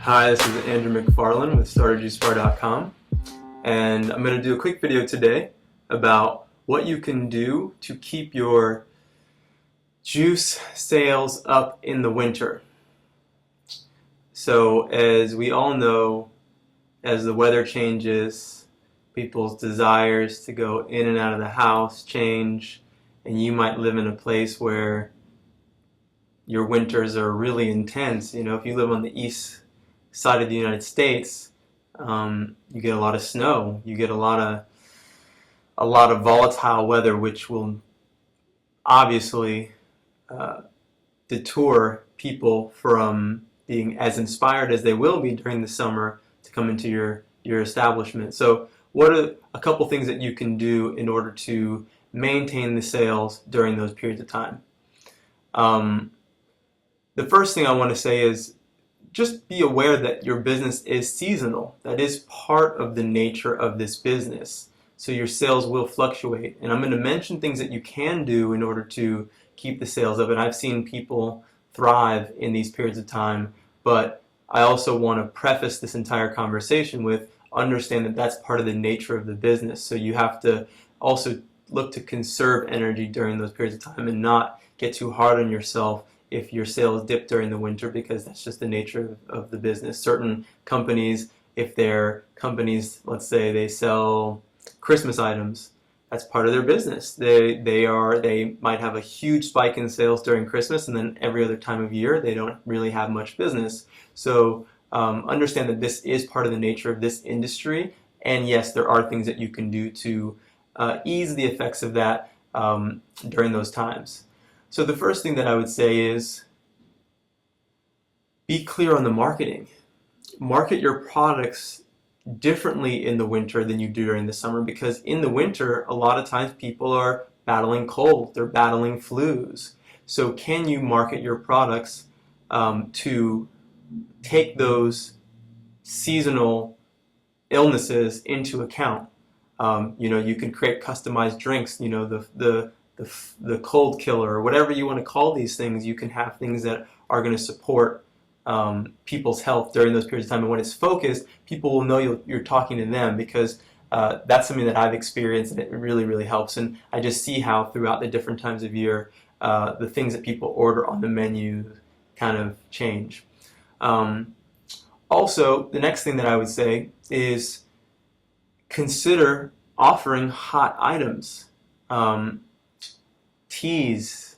Hi, this is Andrew McFarlane with StartAJuiceBar.com, and I'm going to do a quick video today about what you can do to keep your juice sales up in the winter. So as we all know, as the weather changes, people's desires to go in and out of the house change, and you might live in a place where your winters are really intense. You know, if you live on the east side of the United States, you get a lot of snow. You get a lot of volatile weather, which will obviously detour people from being as inspired as they will be during the summer to come into your establishment. So what are a couple things that you can do in order to maintain the sales during those periods of time? The first thing I want to say is just be aware that your business is seasonal. That is part of the nature of this business. So your sales will fluctuate. And I'm going to mention things that you can do in order to keep the sales up. And I've seen people thrive in these periods of time. But I also want to preface this entire conversation with understand that that's part of the nature of the business. So you have to also look to conserve energy during those periods of time and not get too hard on yourself if your sales dip during the winter, because that's just the nature of the business. Certain companies, if they're companies, let's say they sell Christmas items, that's part of their business. They might have a huge spike in sales during Christmas, and then every other time of year they don't really have much business. So understand that this is part of the nature of this industry, and yes, there are things that you can do to ease the effects of that during those times. So the first thing that I would say is be clear on the marketing. Market your products differently in the winter than you do during the summer, because in the winter, a lot of times people are battling cold, they're battling flus. So can you market your products to take those seasonal illnesses into account? You can create customized drinks, the cold killer, or whatever you want to call these things. You can have things that are going to support people's health during those periods of time. And when it's focused, people will know you're talking to them, because that's something that I've experienced, and it really, really helps. And I just see how throughout the different times of year, the things that people order on the menu kind of change. Also, the next thing that I would say is consider offering hot items. Teas,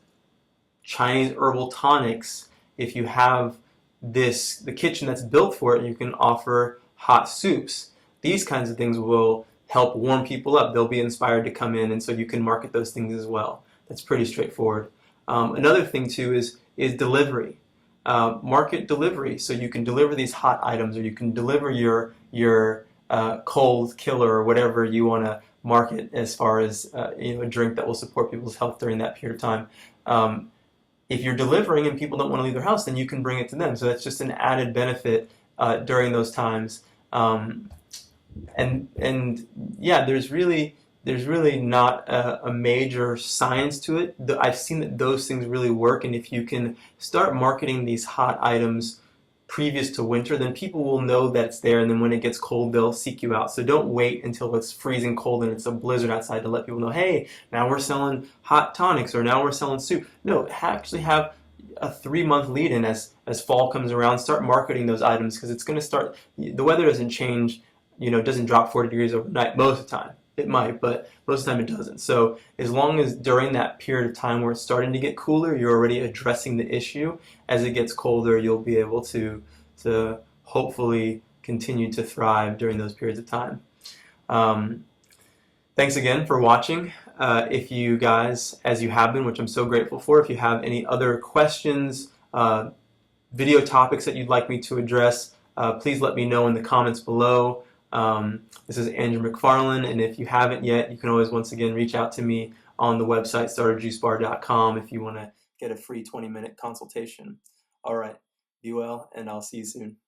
Chinese herbal tonics. If you have the kitchen that's built for it, you can offer hot soups. These kinds of things will help warm people up. They'll be inspired to come in, and so you can market those things as well. That's pretty straightforward. Another thing too is delivery. Market delivery, so you can deliver these hot items, or you can deliver your cold killer, or whatever you want to market as far as a drink that will support people's health during that period of time. If you're delivering and people don't want to leave their house, then you can bring it to them. So that's just an added benefit during those times. And yeah, there's really not a major science to it. I've seen that those things really work, and if you can start marketing these hot items previous to winter, then people will know that it's there, and then when it gets cold, they'll seek you out. So don't wait until it's freezing cold and it's a blizzard outside to let people know, hey, now we're selling hot tonics, or now we're selling soup. No, actually have a 3-month lead in as fall comes around. Start marketing those items, because it's going to start, the weather doesn't change, it doesn't drop 40 degrees overnight most of the time. It might, but most of the time it doesn't. So as long as during that period of time where it's starting to get cooler, you're already addressing the issue, as it gets colder, you'll be able to hopefully continue to thrive during those periods of time. Thanks again for watching. If you guys, as you have been, which I'm so grateful for, if you have any other questions, video topics that you'd like me to address, please let me know in the comments below. This is Andrew McFarlane, and if you haven't yet, you can always once again reach out to me on the website StartAJuiceBar.com if you want to get a free 20-minute consultation. All right, be well, and I'll see you soon.